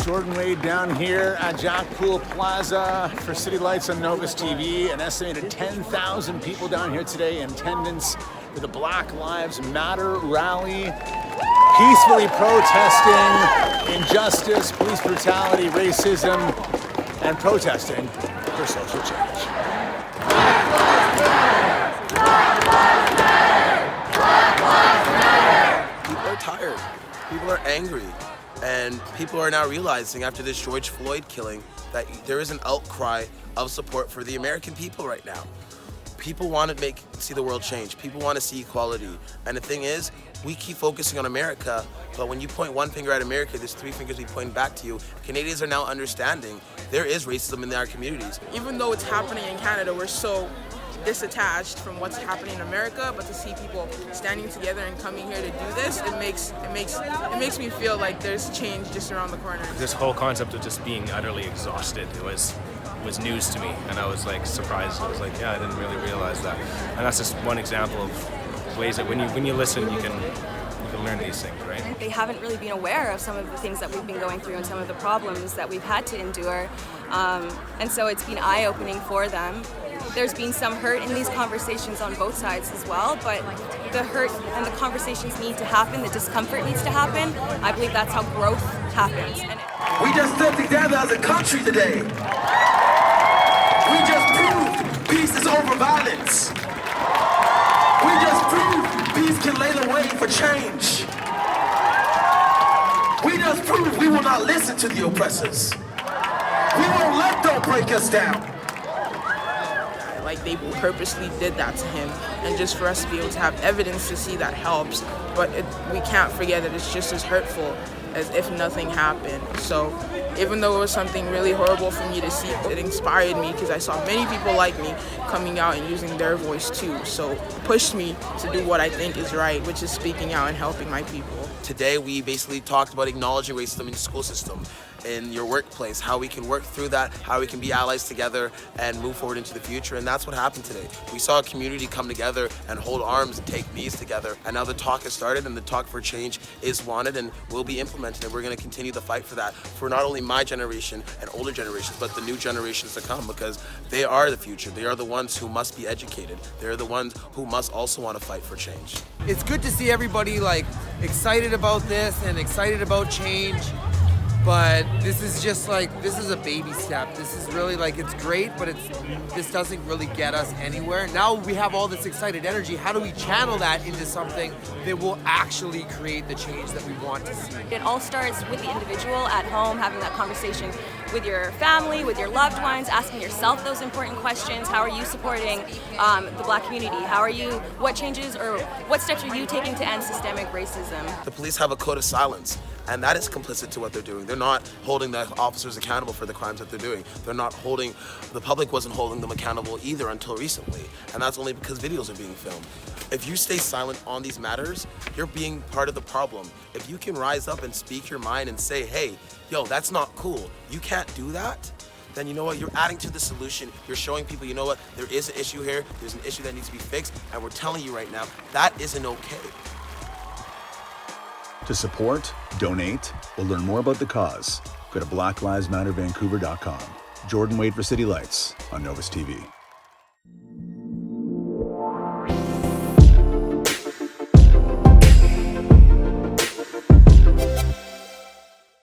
Jordan Wade down here at Jack Poole Plaza for City Lights on Novus TV. An estimated 10,000 people down here today in attendance for the Black Lives Matter rally, peacefully protesting injustice, police brutality, racism, and protesting for social change. People are tired. People are angry. And people are now realizing after this George Floyd killing that there is an outcry of support for the American people right now. People want to see the world change. People want to see equality. And the thing is, we keep focusing on America, but when you point one finger at America, there's three fingers we point back to you. Canadians are now understanding there is racism in our communities. Even though it's happening in Canada, we're so disattached from what's happening in America, but to see people standing together and coming here to do this, it makes me feel like there's change just around the corner. This whole concept of just being utterly exhausted was news to me, and I was like surprised. I was like, yeah, I didn't really realize that. And that's just one example of ways that when you listen, you can learn these things, right? They haven't really been aware of some of the things that we've been going through and some of the problems that we've had to endure, and so it's been eye-opening for them. There's been some hurt in these conversations on both sides as well, but the hurt and the conversations need to happen, the discomfort needs to happen. I believe that's how growth happens. We just stood together as a country today. We just proved peace is over violence. We just proved peace can lay the way for change. We just proved we will not listen to the oppressors. We won't let them break us down. Like they purposely did that to him, and just for us to be able to have evidence to see that helps, but we can't forget that it's just as hurtful as if nothing happened. So even though it was something really horrible for me to see, it inspired me because I saw many people like me coming out and using their voice too. So it pushed me to do what I think is right, which is speaking out and helping my people. Today we basically talked about acknowledging racism in the school system, in your workplace, how we can work through that, how we can be allies together and move forward into the future, and that's what happened today. We saw a community come together and hold arms and take knees together, and now the talk has started, and the talk for change is wanted and will be implemented, and we're going to continue the fight for that, for not only my generation and older generations, but the new generations to come, because they are the future. They are the ones who must be educated. They're the ones who must also want to fight for change. It's good to see everybody excited about this and excited about change. But this is just this is a baby step. This is really it's great, but this doesn't really get us anywhere. Now we have all this excited energy. How do we channel that into something that will actually create the change that we want to see? It all starts with the individual at home, having that conversation with your family, with your loved ones, asking yourself those important questions. How are you supporting the Black community? What changes or what steps are you taking to end systemic racism? The police have a code of silence, and that is complicit to what they're doing. They're not holding the officers accountable for the crimes that they're doing. The public wasn't holding them accountable either until recently, and that's only because videos are being filmed. If you stay silent on these matters, you're being part of the problem. If you can rise up and speak your mind and say, hey, yo, that's not cool, you can't do that, then you know what, you're adding to the solution. You're showing people, you know what, there is an issue here, there's an issue that needs to be fixed, and we're telling you right now, that isn't okay. To support, donate, or learn more about the cause, go to blacklivesmattervancouver.com. Jordan Wade for City Lights on Novus TV.